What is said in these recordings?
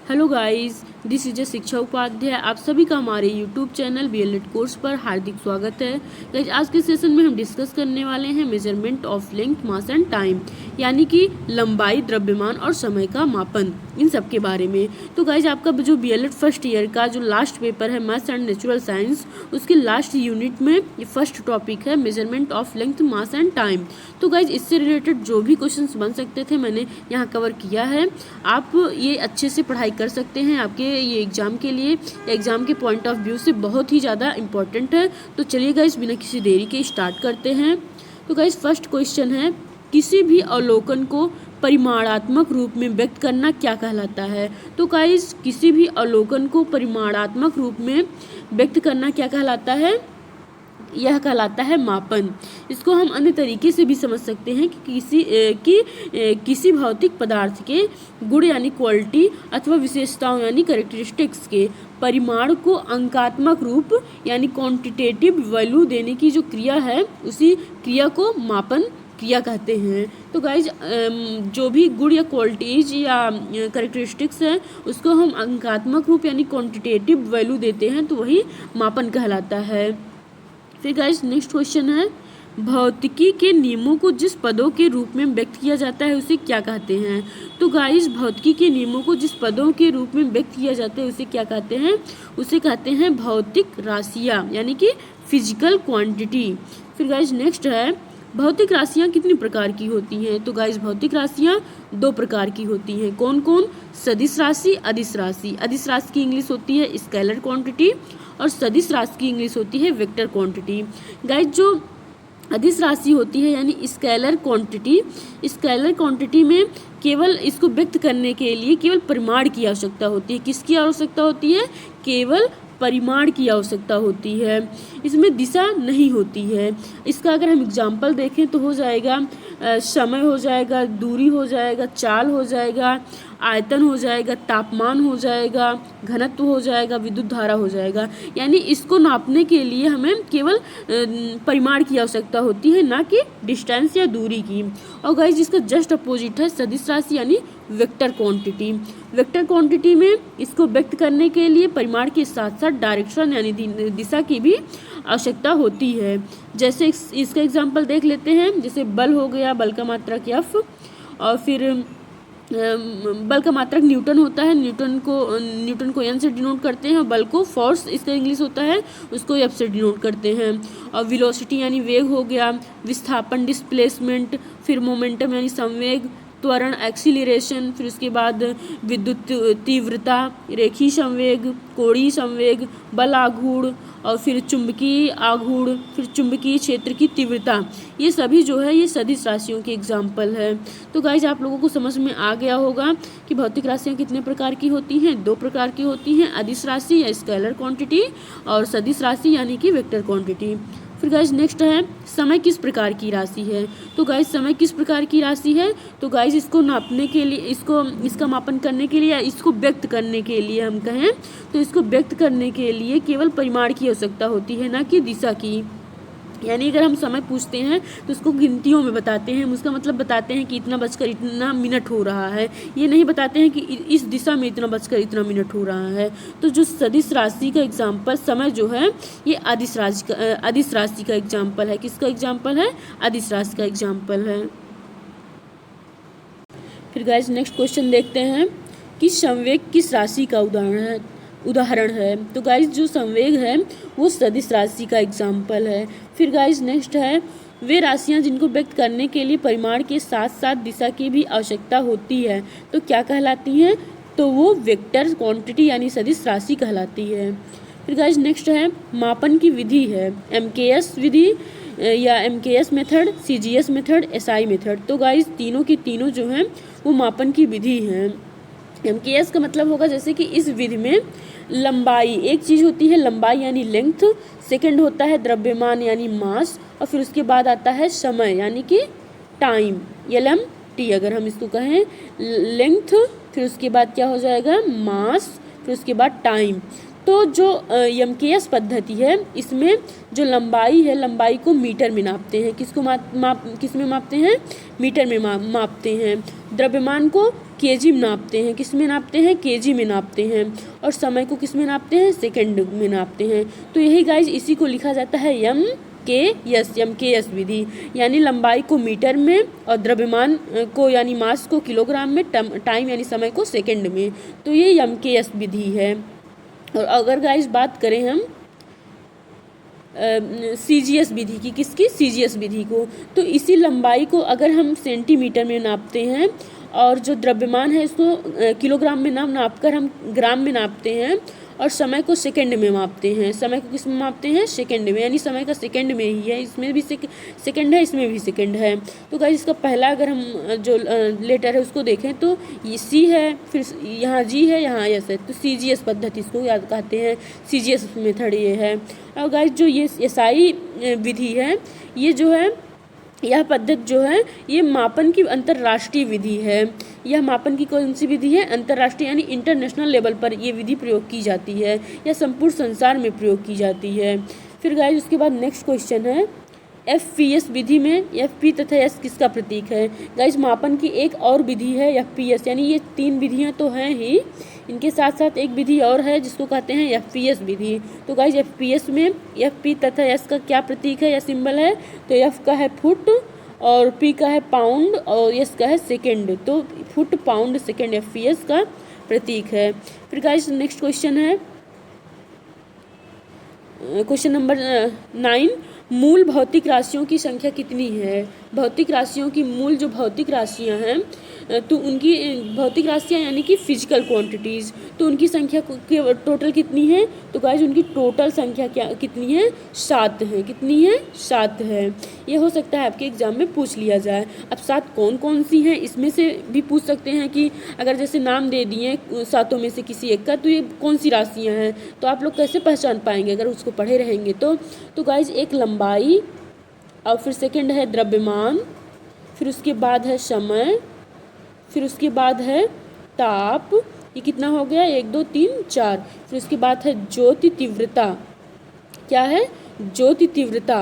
Hello guys, this is शिक्षा उपाध्याय। आप सभी का हमारे यूट्यूब चैनल बीएलएड कोर्स पर हार्दिक स्वागत है। गाइस, आज के सेशन में हम डिस्कस करने वाले हैं measurement of length, mass and time, यानी कि लंबाई, द्रव्यमान और समय का मापन, इन सब के बारे में। तो गाइस, आपका जो बीएलएड फर्स्ट ईयर का जो लास्ट पेपर है मैथ्स एंड नेचुरल साइंस, उसके लास्ट यूनिट में ये फर्स्ट टॉपिक है measurement of length, mass and time. तो गाइस, इससे रिलेटेड जो भी क्वेश्चंस बन सकते थे मैंने यहाँ कवर किया है। आप ये अच्छे से पढ़ाई कर सकते हैं, आपके ये एग्ज़ाम के लिए, एग्ज़ाम के पॉइंट ऑफ व्यू से बहुत ही ज़्यादा इंपॉर्टेंट है। तो चलिए गाइस, बिना किसी देरी के स्टार्ट करते हैं। तो गाइस, फर्स्ट क्वेश्चन है, किसी भी अवलोकन को परिमाणात्मक रूप में व्यक्त करना क्या कहलाता है। तो गाइस, किसी भी अवलोकन को परिमाणात्मक रूप में व्यक्त करना क्या कहलाता है? यह कहलाता है मापन। इसको हम अन्य तरीके से भी समझ सकते हैं कि किसी भौतिक पदार्थ के गुण यानी क्वालिटी अथवा विशेषताओं यानी कैरेक्टरिस्टिक्स के परिमाण को अंकात्मक रूप यानी क्वांटिटेटिव वैल्यू देने की जो क्रिया है, उसी क्रिया को मापन क्रिया कहते हैं। तो गाइज, जो भी गुण या क्वालिटीज या कैरेक्टरिस्टिक्स है, उसको हम अंकात्मक रूप यानी क्वांटिटेटिव वैल्यू देते हैं, तो वही मापन कहलाता है। फिर गाइस, नेक्स्ट क्वेश्चन है, भौतिकी के नियमों को जिस पदों के रूप में व्यक्त किया जाता है उसे क्या कहते हैं। तो गाइस, भौतिकी के नियमों को जिस पदों के रूप में व्यक्त किया जाता है उसे क्या कहते हैं? उसे कहते हैं भौतिक राशियाँ, यानी कि फिजिकल क्वांटिटी। फिर गाइस, नेक्स्ट है, भौतिक राशियाँ कितनी प्रकार की होती हैं। तो गाइस, भौतिक राशियाँ दो प्रकार की होती हैं। कौन कौन? सदिश राशि, अदिश राशि। अदिश राशि की इंग्लिश होती है स्केलर क्वांटिटी और सदिश राशि की इंग्लिश होती है वेक्टर क्वांटिटी। गाइस, जो अदिश राशि होती है यानी स्केलर क्वांटिटी में केवल इसको व्यक्त करने के लिए केवल परिमाण की आवश्यकता होती है। किसकी आवश्यकता होती है? केवल परिमाण की आवश्यकता होती है, इसमें दिशा नहीं होती है। इसका अगर हम एग्जाम्पल देखें तो हो जाएगा समय हो जाएगा, दूरी हो जाएगा, चाल हो जाएगा, आयतन हो जाएगा, तापमान हो जाएगा, घनत्व हो जाएगा, विद्युत धारा हो जाएगा। यानी इसको नापने के लिए हमें केवल परिमाण की आवश्यकता होती है, ना कि डिस्टेंस या दूरी की। और गाइस, जिसका जस्ट अपोजिट है सदिश राशि यानी वेक्टर क्वांटिटी। वेक्टर क्वांटिटी में इसको व्यक्त करने के लिए परिमाण के साथ साथ डायरेक्शन यानी दिशा की भी आवश्यकता होती है। जैसे इसका एग्जांपल देख लेते हैं, जैसे बल हो गया, बल का मात्रक F, और फिर बल का मात्रक न्यूटन होता है। न्यूटन को N से डिनोट करते हैं, और बल को फोर्स, इसका इंग्लिश होता है, उसको F से डिनोट करते हैं। और वेलोसिटी यानी वेग हो गया, विस्थापन डिस्प्लेसमेंट, फिर मोमेंटम यानी संवेग, त्वरण एक्सीलरेशन, फिर उसके बाद विद्युत तीव्रता, रेखीय संवेग, कोणीय संवेग, बल आघूर्ण, और फिर चुंबकीय आघूर्ण, फिर चुंबकीय क्षेत्र की तीव्रता। ये सभी जो है ये सदिश राशियों के एग्जाम्पल है। तो गाइज, आप लोगों को समझ में आ गया होगा कि भौतिक राशियाँ कितने प्रकार की होती हैं। दो प्रकार की होती हैं, अदिश राशि या स्केलर क्वांटिटी, और सदिश राशि यानी कि वेक्टर क्वांटिटी। फिर गाइज, नेक्स्ट है, समय किस प्रकार की राशि है। तो गाइज, समय किस प्रकार की राशि है? तो गाइज, इसको नापने के लिए, इसका मापन करने के लिए या इसको व्यक्त करने के लिए हम कहें तो इसको व्यक्त करने के लिए केवल परिमाण की आवश्यकता होती है, ना कि दिशा की। यानी अगर हम समय पूछते हैं तो उसको गिनतियों में बताते हैं, उसका मतलब बताते हैं कि इतना बजकर इतना मिनट हो रहा है, ये नहीं बताते हैं कि इस दिशा में इतना बजकर इतना मिनट हो रहा है। तो जो सदिश राशि का एग्जाम्पल समय जो है ये अदिश राशि का एग्जाम्पल है। किसका एग्जाम्पल है? अदिश राशि का एग्जाम्पल है। फिर गाइस, नेक्स्ट क्वेश्चन देखते हैं कि संवेग किस राशि का उदाहरण है। तो गाइस, जो संवेग है वो सदिश राशि का एग्जाम्पल है। फिर गाइस, नेक्स्ट है, वे राशियां जिनको व्यक्त करने के लिए परिमाण के साथ साथ दिशा की भी आवश्यकता होती है, तो क्या कहलाती हैं? तो वो वेक्टर क्वांटिटी यानी सदिश राशि कहलाती है। फिर गाइस, नेक्स्ट है, मापन की विधि है MKS विधि या MKS method, CGS method, SI method. तो गाइस, तीनों की तीनों जो हैं वो मापन की विधि हैं। MKS का मतलब होगा जैसे कि इस विधि में लंबाई, एक चीज़ होती है लंबाई यानी लेंथ, सेकंड होता है द्रव्यमान यानी मास, और फिर उसके बाद आता है समय यानी कि टाइम, LMT। अगर हम इसको कहें लेंथ, फिर उसके बाद क्या हो जाएगा? मास, फिर उसके बाद टाइम। तो जो यमकेएस पद्धति है इसमें जो लंबाई है, लंबाई को मीटर में नापते हैं। किस में मापते हैं? मीटर में मापते हैं। द्रव्यमान को केजी में नापते हैं। किस में नापते हैं? केजी में नापते हैं। और समय को किस में नापते हैं? सेकंड में नापते हैं। तो यही गाइज इसी को लिखा जाता है यमकेएस विधि, यानी लंबाई को मीटर में और द्रव्यमान को यानी मास को किलोग्राम में, टाइम यानी समय को सेकंड में। तो ये यमकेएस विधि है। और अगर गाइस बात करें हम सीजीएस विधि की, किसकी? सीजीएस विधि को, तो इसी लंबाई को अगर हम सेंटीमीटर में नापते हैं और जो द्रव्यमान है इसको किलोग्राम में नापकर हम ग्राम में नापते हैं और समय को सेकंड में मापते हैं। समय को किस में मापते हैं? सेकंड में, यानी समय का सेकंड में ही है। इसमें भी सेकंड है, इसमें भी सेकंड है। तो गाइस इसका पहला अगर हम जो लेटर है उसको देखें तो ये सी है, फिर यहाँ जी है, यहाँ एस है। तो सीजीएस पद्धति इसको याद कहते हैं, सीजीएस मेथड ये है। और गाइस जो ये एसआई विधि है, ये जो है यह पद्धति जो है ये मापन की अंतर्राष्ट्रीय विधि है। यह मापन की कौन सी विधि है? अंतर्राष्ट्रीय, यानी इंटरनेशनल लेवल पर ये विधि प्रयोग की जाती है या संपूर्ण संसार में प्रयोग की जाती है। फिर गाइस उसके बाद नेक्स्ट क्वेश्चन है एफपीएस विधि में एफपी तथा एस किसका प्रतीक है? गाइस मापन की एक और विधि है एफपीएस, यानी ये तीन विधियां तो हैं ही, इनके साथ साथ एक विधि और है जिसको कहते हैं एफपीएस विधि। तो गाइस एफपीएस में एफपी तथा एस का क्या प्रतीक है या सिंबल है? तो एफ का है फुट और पी का है पाउंड और एस का है सेकेंड। तो फुट, पाउंड, सेकेंड एफपीएस का प्रतीक है। फिर गाइस नेक्स्ट क्वेश्चन है क्वेश्चन नंबर 9, मूल भौतिक राशियों की संख्या कितनी है? भौतिक राशियों की मूल जो भौतिक राशियां हैं तो उनकी भौतिक राशियां यानी कि फिजिकल क्वांटिटीज़, तो उनकी संख्या टोटल कितनी है? तो गाइस उनकी टोटल संख्या कितनी है? 7 है। कितनी है? 7 है। ये हो सकता है आपके एग्जाम में पूछ लिया जाए। अब 7 कौन कौन सी हैं इसमें से भी पूछ सकते हैं कि अगर जैसे नाम दे दिए 7 में से किसी एक का, तो ये कौन सी राशियाँ हैं, तो आप लोग कैसे पहचान पाएंगे अगर उसको पढ़े रहेंगे तो गाइस एक लंबाई, और फिर सेकंड है द्रव्यमान, फिर उसके बाद है समय, फिर उसके बाद है ताप, ये कितना हो गया? 1 2 3 4। फिर उसके बाद है ज्योति तीव्रता। क्या है? ज्योति तीव्रता।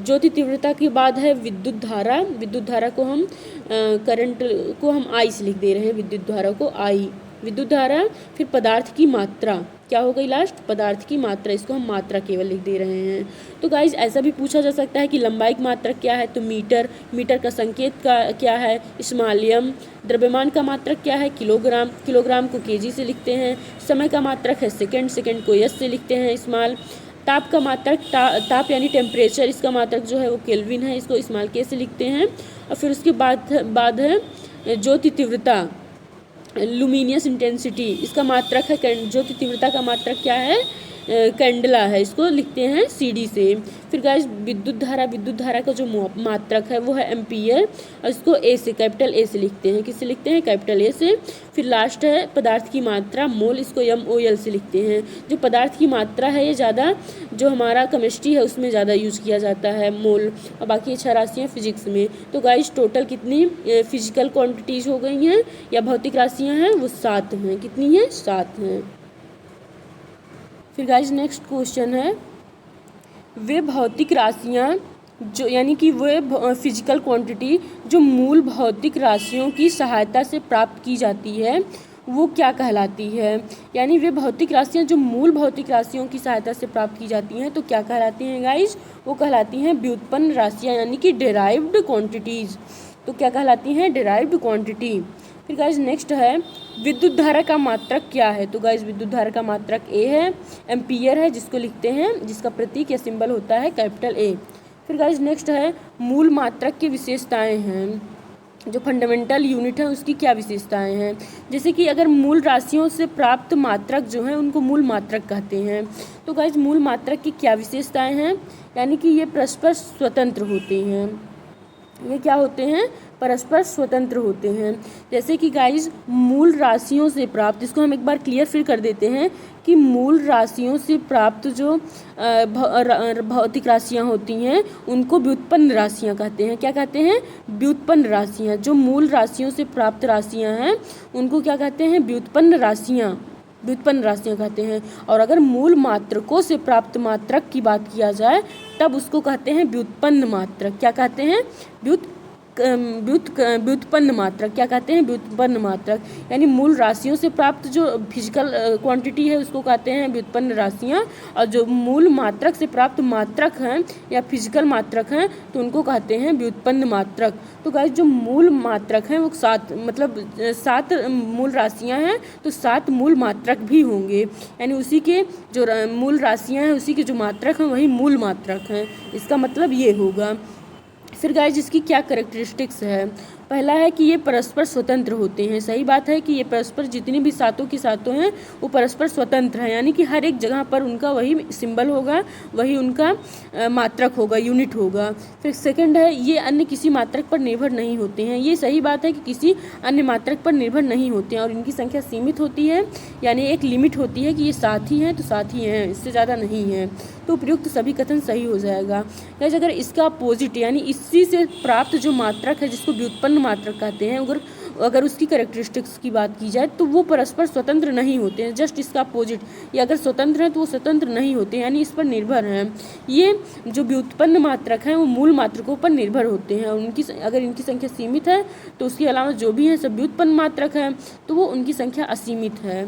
ज्योति तीव्रता के बाद है विद्युत धारा। विद्युत धारा को हम करंट को हम आई से लिख दे रहे हैं, विद्युत धारा को आई, विद्युत धारा। फिर पदार्थ की मात्रा, क्या हो गई लास्ट? पदार्थ की मात्रा, इसको हम मात्रा केवल लिख दे रहे हैं। तो गाइज ऐसा भी पूछा जा सकता है कि लंबाई की मात्रक क्या है? तो मीटर, मीटर का संकेत क्या है? स्मॉलियम। द्रव्यमान का मात्रक क्या है? किलोग्राम, किलोग्राम को केजी से लिखते हैं। समय का मात्रक है सेकंड, सेकंड को एस से लिखते हैं, स्मॉल। ताप का मात्रक, ताप यानी टेम्परेचर, इसका मात्रक जो है वो केल्विन है, इसको स्मॉल के से लिखते हैं। और फिर उसके बाद है ज्योति तीव्रता, लुमिनियस इंटेंसिटी, इसका मात्रक है ज्योति तीव्रता का मात्रक क्या है? कैंडला है, इसको लिखते हैं सीडी से। फिर गाइस विद्युत धारा का जो मात्रक है वो है एम्पियर, और इसको ए से, कैपिटल ए से लिखते हैं। किससे लिखते हैं? कैपिटल ए से। फिर लास्ट है पदार्थ की मात्रा, मोल, इसको MOL से लिखते हैं। जो पदार्थ की मात्रा है ये ज़्यादा जो हमारा केमिस्ट्री है उसमें ज़्यादा यूज़ किया जाता है, मोल, और बाकी 6 राशियाँ फिजिक्स में। तो गाइस टोटल कितनी फिजिकल क्वान्टिटीज़ हो गई हैं या भौतिक राशियाँ हैं? वो 7 हैं। कितनी हैं? 7 हैं। फिर गाइस नेक्स्ट क्वेश्चन है वे भौतिक राशियाँ जो यानी कि वे फिजिकल क्वांटिटी जो मूल भौतिक राशियों की सहायता से प्राप्त की जाती है वो क्या कहलाती है? यानी वे भौतिक राशियाँ जो मूल भौतिक राशियों की सहायता से प्राप्त की जाती हैं तो क्या कहलाती हैं गाइस? वो कहलाती हैं व्युत्पन्न राशियाँ, यानी कि डेराइव्ड क्वांटिटीज़। तो क्या कहलाती हैं? Derived quantity. फिर गाइस नेक्स्ट है विद्युत धारा का मात्रक क्या है? तो गाइस विद्युत धारा का मात्रक ए है, एम्पियर है, जिसको लिखते हैं, जिसका प्रतीक या सिंबल होता है कैपिटल ए। फिर गाइस नेक्स्ट है मूल मात्रक की विशेषताएं हैं, जो फंडामेंटल यूनिट है उसकी क्या विशेषताएं हैं? जैसे कि अगर मूल राशियों से प्राप्त मात्रक जो है उनको मूल मात्रक कहते हैं। तो गाइस मूल मात्रक की क्या विशेषताएं हैं? यानी कि ये परस्पर स्वतंत्र होते हैं। ये क्या होते हैं? परस्पर स्वतंत्र होते हैं। जैसे कि गाइस मूल राशियों से प्राप्त, इसको हम एक बार क्लियर फिर कर देते हैं कि मूल राशियों से प्राप्त जो भौतिक राशियां होती हैं उनको व्युत्पन्न राशियां कहते हैं। क्या कहते हैं? व्युत्पन्न राशियां। जो मूल राशियों से प्राप्त राशियां हैं उनको क्या कहते हैं? व्युत्पन्न राशियां। व्युत्पन्न राशियाँ कहते हैं। और अगर मूल मात्रकों से प्राप्त मात्रक की बात किया जाए तब उसको कहते हैं व्युत्पन्न मात्रक। क्या कहते हैं? व्युत्पन्न मात्रक। क्या कहते हैं? व्युत्पन्न मात्रक। यानी मूल राशियों से प्राप्त जो फिजिकल क्वांटिटी है उसको कहते हैं व्युत्पन्न राशियाँ, और जो मूल मात्रक से प्राप्त मात्रक हैं या फिजिकल मात्रक हैं तो उनको कहते हैं व्युत्पन्न मात्रक। तो गाइस जो मूल मात्रक हैं वो 7 मतलब 7 मूल राशियाँ हैं तो 7 मूल मात्रक भी होंगे, यानी उसी के जो मूल राशियाँ हैं उसी के जो मात्रक हैं वही मूल मात्रक हैं। इसका मतलब ये होगा। फिर गाइस इसकी क्या कैरेक्टरिस्टिक्स है? पहला है कि ये परस्पर स्वतंत्र होते हैं। सही बात है कि ये परस्पर जितनी भी सातों की सातों हैं वो परस्पर स्वतंत्र हैं, यानी कि हर एक जगह पर उनका वही सिंबल होगा, वही उनका मात्रक होगा, यूनिट होगा। फिर सेकंड है ये अन्य किसी मात्रक पर निर्भर नहीं होते हैं। ये सही बात है कि किसी अन्य मात्रक पर निर्भर नहीं होते हैं और इनकी संख्या सीमित होती है, यानी एक लिमिट होती है कि ये 7 ही हैं तो 7 ही हैं, इससे ज़्यादा नहीं है। तो उपयुक्त सभी कथन सही हो जाएगा। गाइस अगर इसका अपोजिट यानी इसी से प्राप्त जो मात्रक है जिसको व्युत्पन्न मात्रक कहते हैं, अगर उसकी कैरेक्टरिस्टिक्स की बात की जाए तो वो परस्पर स्वतंत्र नहीं होते हैं, जस्ट इसका अपोजिट। ये अगर स्वतंत्र हैं तो वो स्वतंत्र नहीं होते, यानी इस पर निर्भर हैं। ये जो व्युत्पन्न मात्रक हैं वो मूल मात्रकों पर निर्भर होते हैं और अगर इनकी संख्या सीमित है तो उसके अलावा जो भी हैं सब व्युत्पन्न मात्रक हैं, तो वो उनकी संख्या असीमित है।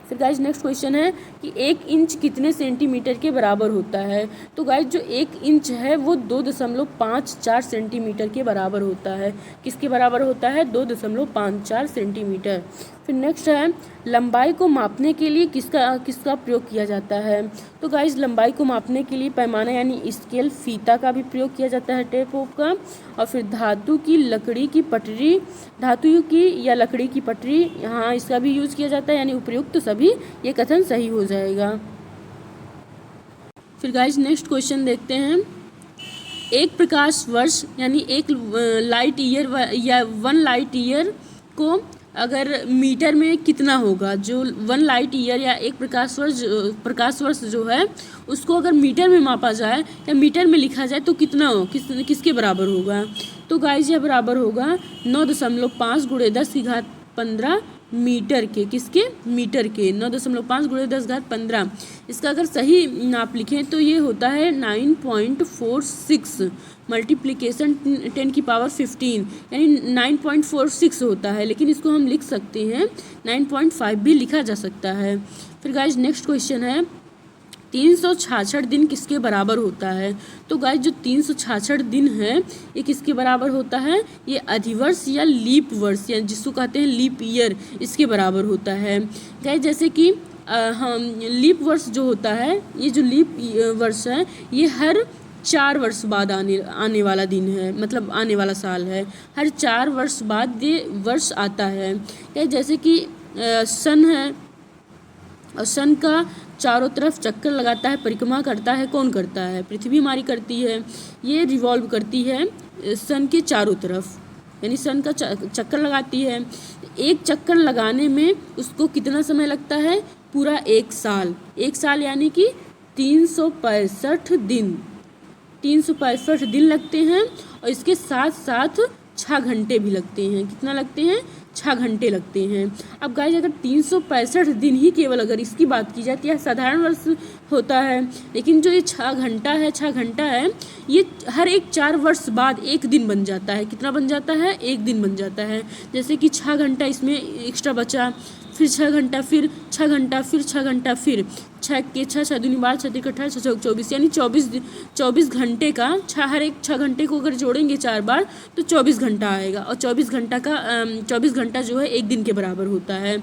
फिर गाइज नेक्स्ट क्वेश्चन है कि 1 इंच कितने सेंटीमीटर के बराबर होता है? तो गाइज जो 1 इंच है वो 2.54 सेंटीमीटर के बराबर होता है। किसके बराबर होता है? 2.54 सेंटीमीटर। फिर नेक्स्ट है लंबाई को मापने के लिए किसका प्रयोग किया जाता है? तो गाइज लंबाई को मापने के लिए पैमाना यानी स्केल, फीता का भी प्रयोग किया जाता है, टेप ओप का। और फिर धातु की या लकड़ी की पटरी, यहाँ इसका भी यूज किया जाता है, यानी उपयुक्त तो सभी ये कथन सही हो जाएगा। फिर गाइज नेक्स्ट क्वेश्चन देखते हैं। एक प्रकाश वर्ष यानी एक लाइट ईयर या 1 लाइट ईयर को अगर मीटर में कितना होगा? जो 1 लाइट ईयर या एक प्रकाश वर्ष जो है उसको अगर मीटर में मापा जाए या मीटर में लिखा जाए तो कितना हो, किसके बराबर होगा? तो गाइज यह बराबर होगा 9.5 × 10⁻15 मीटर के। किसके? मीटर के। 9.5 × 10⁻15। इसका अगर सही नाप लिखें तो ये होता है 9.46 मल्टीप्लिकेशन 10⁻15 यानी 9.46 होता है, लेकिन इसको हम लिख सकते हैं 9.5 भी लिखा जा सकता है। फिर गाइज नेक्स्ट क्वेश्चन है 366 दिन किसके बराबर होता है? तो गाइज जो 366 दिन है ये किसके बराबर होता है? ये अधिवर्ष या लीप वर्ष या जिसको कहते हैं लीप ईयर, इसके बराबर होता है। गाइज जैसे कि हम लीप वर्ष जो होता है, ये जो लीप वर्ष है ये हर 4 वर्ष बाद आने वाला दिन है, मतलब आने वाला साल है। हर 4 वर्ष बाद ये वर्ष आता है। जैसे कि सन है और सन का चारों तरफ चक्कर लगाता है, परिक्रमा करता है। कौन करता है? पृथ्वी हमारी करती है। ये रिवॉल्व करती है सन के चारों तरफ, यानी सन का चक्कर लगाती है। एक चक्कर लगाने में उसको कितना समय लगता है? पूरा 1 साल। 1 साल यानी कि 365 दिन। 365 दिन लगते हैं और इसके साथ साथ 6 घंटे भी लगते हैं। कितना लगते हैं? 6 घंटे लगते हैं। अब गाइस अगर 365 दिन ही केवल अगर इसकी बात की जाती है, साधारण वर्ष होता है, लेकिन जो ये 6 घंटा है ये हर एक 4 वर्ष बाद 1 दिन बन जाता है। कितना बन जाता है? 1 दिन बन जाता है। जैसे कि 6 घंटा इसमें एक्स्ट्रा बचा, फिर 6 घंटा, फिर 6 घंटा, फिर 6 घंटा, फिर 6 के 6, 6 दूनी 12, 6 3 18, 6 6 24, यानी 24 घंटे का हर एक 6 घंटे को अगर जोड़ेंगे 4 बार तो 24 घंटा आएगा। और 24 घंटा जो है 1 दिन के बराबर होता है।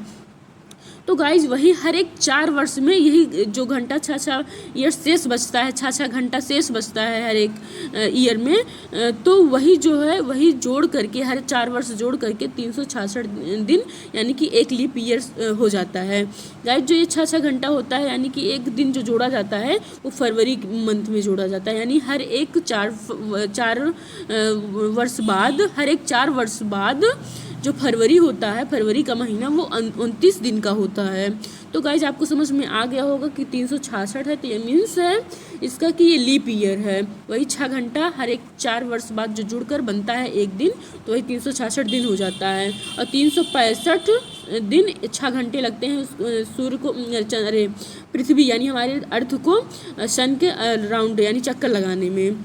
तो गाइज वही हर एक 4 वर्ष में यही जो घंटा 6 ईयर शेष बचता है, 6 घंटा शेष बचता है हर एक ईयर में, तो वही जो है वही जोड़ करके हर 4 वर्ष जोड़ करके 366 दिन यानी कि 1 लीप ईयर हो जाता है। गाइज जो ये 6 घंटा होता है यानी कि 1 दिन जो जोड़ा जाता है वो फरवरी मंथ में जोड़ा जाता है, यानी हर एक 4 वर्ष बाद, हर एक 4 वर्ष बाद जो फरवरी होता है, फरवरी का महीना वो 29 दिन का होता होता है। तो गाइज आपको समझ में आ गया होगा कि 366 है, तो ये मीन्स है इसका कि ये लीप ईयर है। वही 6 घंटा हर एक 4 वर्ष बाद जो जुड़कर बनता है एक दिन, तो वही 366 दिन हो जाता है। और 365 दिन 6 घंटे लगते हैं सूर्य को, अरे पृथ्वी यानी हमारे अर्थ को सन के राउंड यानी चक्कर लगाने में।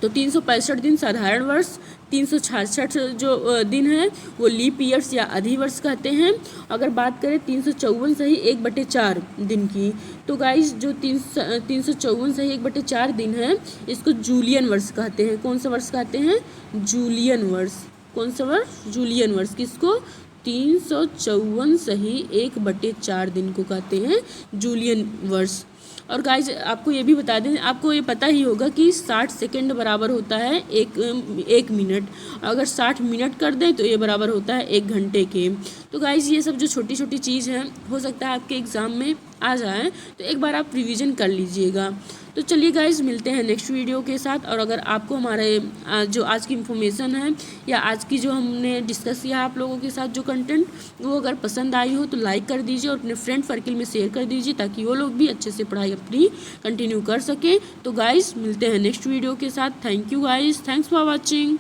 तो 365 दिन साधारण वर्ष, 366 जो दिन है वो लीप ईयर्स या अधिवर्ष कहते हैं। अगर बात करें 354 सही 1/4 दिन की, तो गाइस जो 354 सही 1/4 दिन है इसको जूलियन वर्ष कहते हैं। कौन सा वर्ष कहते हैं? जूलियन वर्ष। कौन सा वर्ष? जूलियन वर्ष। किसको? 354 सही 1/4 दिन को कहते हैं जूलियन वर्ष। और गाइज आपको ये भी बता दें, आपको ये पता ही होगा कि 60 सेकेंड बराबर होता है एक मिनट। अगर 60 मिनट कर दें तो ये बराबर होता है 1 घंटे के। तो गाइज ये सब जो छोटी छोटी चीज़ हैं हो सकता है आपके एग्ज़ाम में आ जाए, तो एक बार आप रिवीजन कर लीजिएगा। तो चलिए गाइज मिलते हैं नेक्स्ट वीडियो के साथ। और अगर आपको हमारे जो आज की इन्फॉर्मेशन है या आज की जो हमने डिस्कस किया आप लोगों के साथ जो कंटेंट, वो अगर पसंद आई हो तो लाइक कर दीजिए और अपने फ्रेंड सर्किल में शेयर कर दीजिए ताकि वो लोग भी अच्छे से पढ़ाई अपनी कंटिन्यू कर सकें। तो गाइज मिलते हैं नेक्स्ट वीडियो के साथ। Thank you guys, thanks for watching.